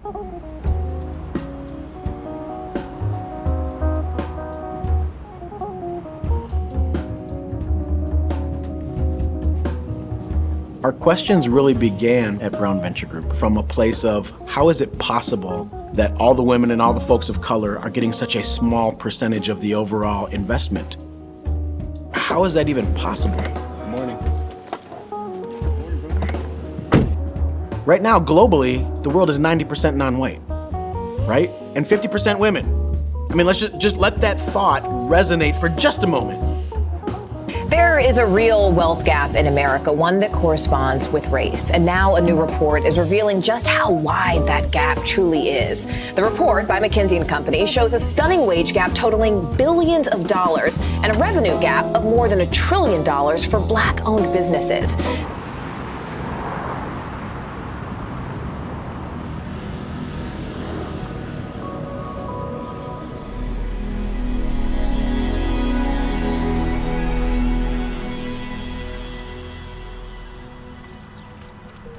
Our questions really began at Brown Venture Group from a place of how is it possible that all the women and all the folks of color are getting such a small percentage of the overall investment? How is that even possible? Good morning. Right now, globally, the world is 90% non-white, right? And 50% women. I mean, let's just let that thought resonate for just a moment. There is a real wealth gap in America, one that corresponds with race. And now a new report is revealing just how wide that gap truly is. The report by McKinsey & Company shows a stunning wage gap totaling billions of dollars and a revenue gap of more than $1 trillion for Black-owned businesses.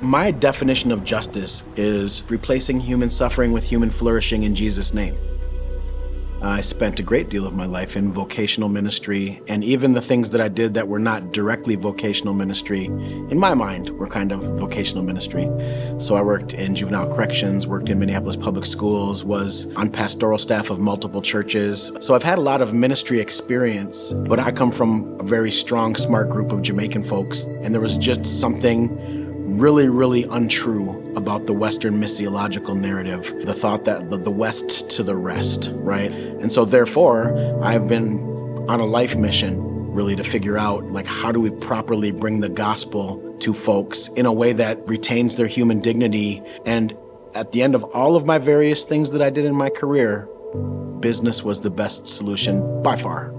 My definition of justice is replacing human suffering with human flourishing in Jesus' name. I spent a great deal of my life in vocational ministry, and even the things that I did that were not directly vocational ministry, in my mind, were kind of vocational ministry. So I worked in juvenile corrections, worked in Minneapolis public schools, was on pastoral staff of multiple churches. So I've had a lot of ministry experience, but I come from a very strong, smart group of Jamaican folks, and there was just something really, really untrue about the Western missiological narrative, the thought that the West to the rest, right? And so therefore, I've been on a life mission really to figure out, like, how do we properly bring the gospel to folks in a way that retains their human dignity? And at the end of all of my various things that I did in my career, business was the best solution by far.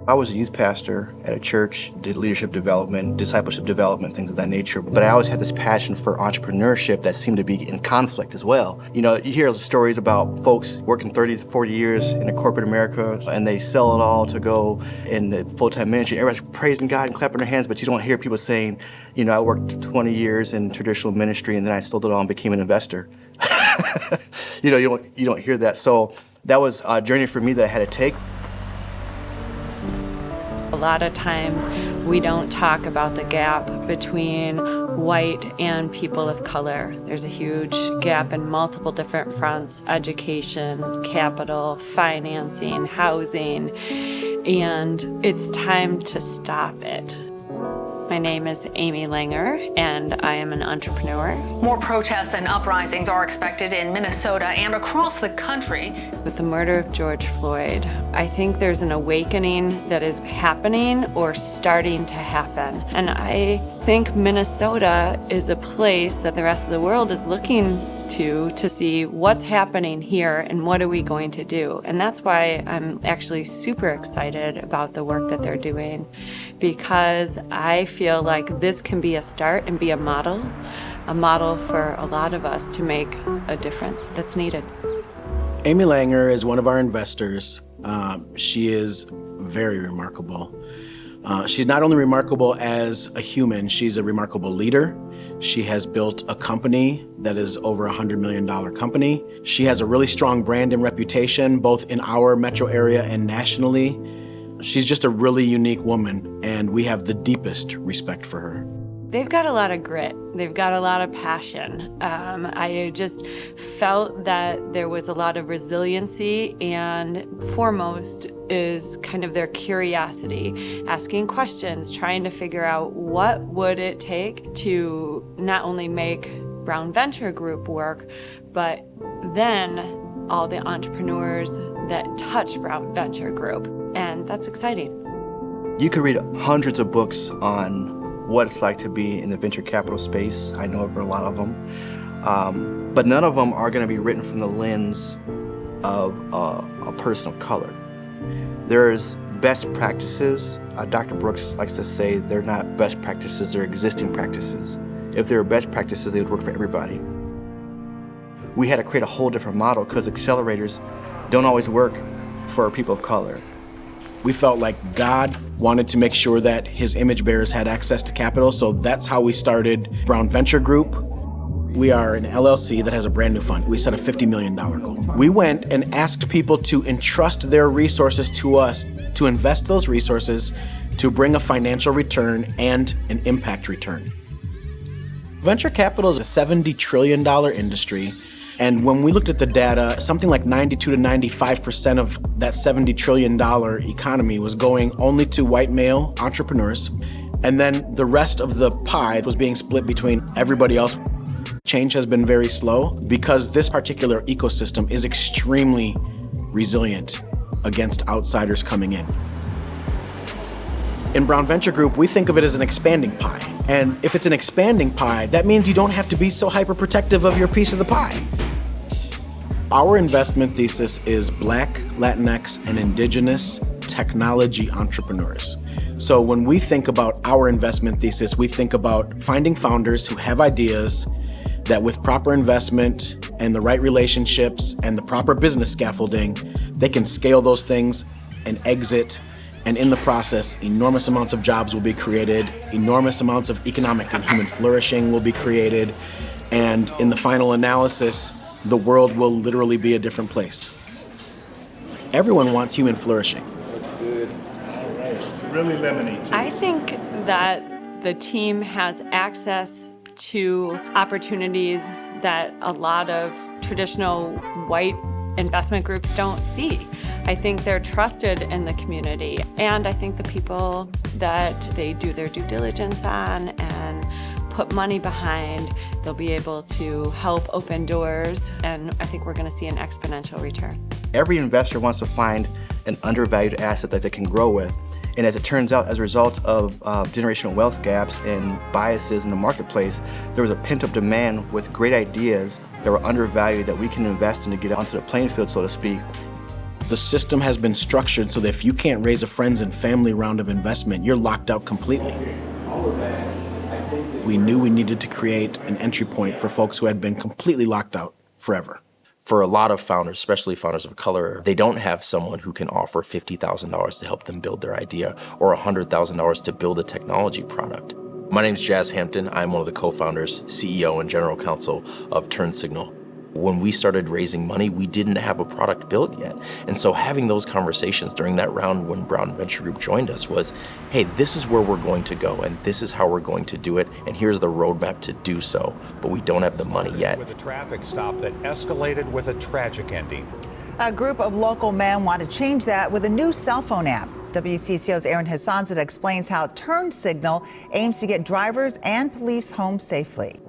I was a youth pastor at a church, did leadership development, discipleship development, things of that nature. But I always had this passion for entrepreneurship that seemed to be in conflict as well. You know, you hear stories about folks working 30 to 40 years in a corporate America, and they sell it all to go in the full-time ministry. Everybody's praising God and clapping their hands, but you don't hear people saying, you know, I worked 20 years in traditional ministry, and then I sold it all and became an investor. You know, you don't hear that. So that was a journey for me that I had to take. A lot of times we don't talk about the gap between white and people of color. There's a huge gap in multiple different fronts: education, capital, financing, housing, and it's time to stop it. My name is Amy Langer, and I am an entrepreneur. More protests and uprisings are expected in Minnesota and across the country. With the murder of George Floyd, I think there's an awakening that is happening or starting to happen. And I think Minnesota is a place that the rest of the world is looking to see what's happening here and what are we going to do. And that's why I'm actually super excited about the work that they're doing, because I feel like this can be a start and be a model for a lot of us to make a difference that's needed. Amy Langer is one of our investors. She is very remarkable. She's not only remarkable as a human, she's a remarkable leader. She has built a company that is over $100 million company. She has a really strong brand and reputation, both in our metro area and nationally. She's just a really unique woman, and we have the deepest respect for her. They've got a lot of grit. They've got a lot of passion. I just felt that there was a lot of resiliency, and foremost is kind of their curiosity, asking questions, trying to figure out what would it take to not only make Brown Venture Group work, but then all the entrepreneurs that touch Brown Venture Group. And that's exciting. You could read hundreds of books on what it's like to be in the venture capital space. I know of a lot of them. But none of them are going to be written from the lens of a person of color. There's best practices. Dr. Brooks likes to say they're not best practices, they're existing practices. If they were best practices, they would work for everybody. We had to create a whole different model because accelerators don't always work for people of color. We felt like God wanted to make sure that his image bearers had access to capital, so that's how we started Brown Venture Group. We are an LLC that has a brand new fund. We set a $50 million goal. We went and asked people to entrust their resources to us, to invest those resources to bring a financial return and an impact return. Venture capital is a $70 trillion industry. And when we looked at the data, something like 92 to 95% of that $70 trillion economy was going only to white male entrepreneurs. And then the rest of the pie was being split between everybody else. Change has been very slow because this particular ecosystem is extremely resilient against outsiders coming in. In Brown Venture Group, we think of it as an expanding pie. And if it's an expanding pie, that means you don't have to be so hyper-protective of your piece of the pie. Our investment thesis is Black, Latinx, and Indigenous technology entrepreneurs. So when we think about our investment thesis, we think about finding founders who have ideas that with proper investment and the right relationships and the proper business scaffolding, they can scale those things and exit. And in the process, enormous amounts of jobs will be created, enormous amounts of economic and human flourishing will be created, and in the final analysis, the world will literally be a different place. Everyone wants human flourishing. Good. All right. It's really lemony. I think that the team has access to opportunities that a lot of traditional white investment groups don't see. I think they're trusted in the community, and I think the people that they do their due diligence on and put money behind, they'll be able to help open doors, and I think we're going to see an exponential return. Every investor wants to find an undervalued asset that they can grow with. And as it turns out, as a result of generational wealth gaps and biases in the marketplace, there was a pent-up demand with great ideas that were undervalued that we can invest in to get onto the playing field, so to speak. The system has been structured so that if you can't raise a friends and family round of investment, you're locked out completely. We knew we needed to create an entry point for folks who had been completely locked out forever. For a lot of founders, especially founders of color, they don't have someone who can offer $50,000 to help them build their idea or $100,000 to build a technology product. My name is Jazz Hampton. I'm one of the co-founders, CEO, and general counsel of TurnSignal. When we started raising money, we didn't have a product built yet. And so having those conversations during that round when Brown Venture Group joined us was, hey, this is where we're going to go, and this is how we're going to do it, and here's the roadmap to do so, but we don't have the money yet. With a traffic stop that escalated with a tragic ending. A group of local men want to change that with a new cell phone app. WCCO's Aaron Hassanzadeh explains how TurnSignal aims to get drivers and police home safely.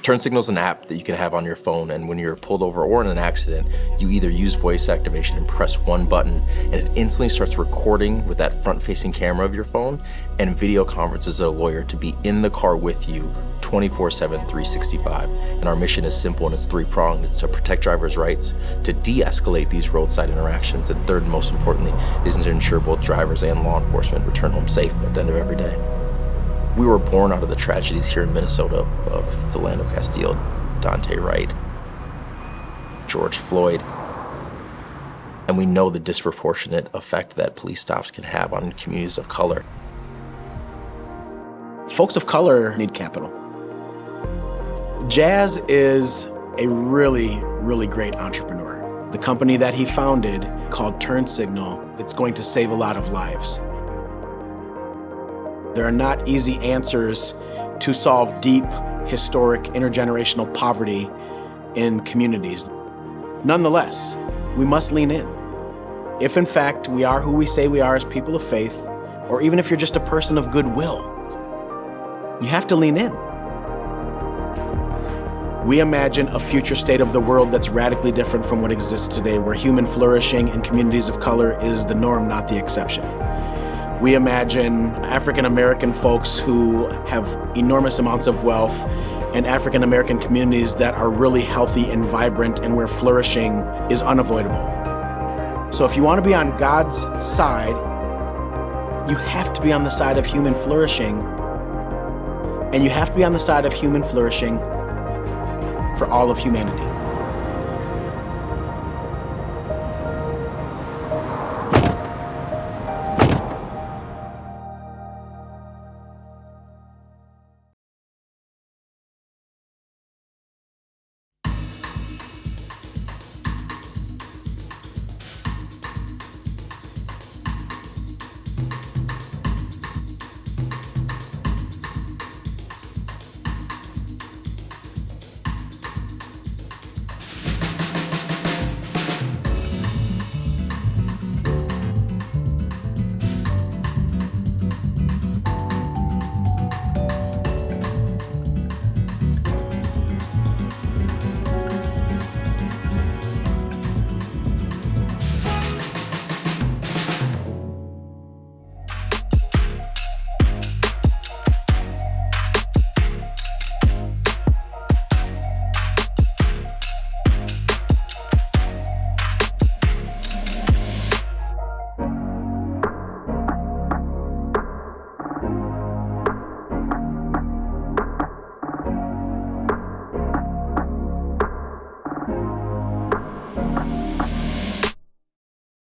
TurnSignal is an app that you can have on your phone, and when you're pulled over or in an accident, you either use voice activation and press one button, and it instantly starts recording with that front-facing camera of your phone, and video conferences a lawyer to be in the car with you 24/7, 365. And our mission is simple and it's three-pronged. It's to protect drivers' rights, to de-escalate these roadside interactions, and third, and most importantly, is to ensure both drivers and law enforcement return home safe at the end of every day. We were born out of the tragedies here in Minnesota of Philando Castile, Dante Wright, George Floyd, and we know the disproportionate effect that police stops can have on communities of color. Folks of color need capital. Jazz is a really, really great entrepreneur. The company that he founded, called TurnSignal, it's going to save a lot of lives. There are not easy answers to solve deep, historic, intergenerational poverty in communities. Nonetheless, we must lean in. If in fact we are who we say we are as people of faith, or even if you're just a person of goodwill, you have to lean in. We imagine a future state of the world that's radically different from what exists today, where human flourishing in communities of color is the norm, not the exception. We imagine African American folks who have enormous amounts of wealth and African American communities that are really healthy and vibrant and where flourishing is unavoidable. So if you want to be on God's side, you have to be on the side of human flourishing, and you have to be on the side of human flourishing for all of humanity.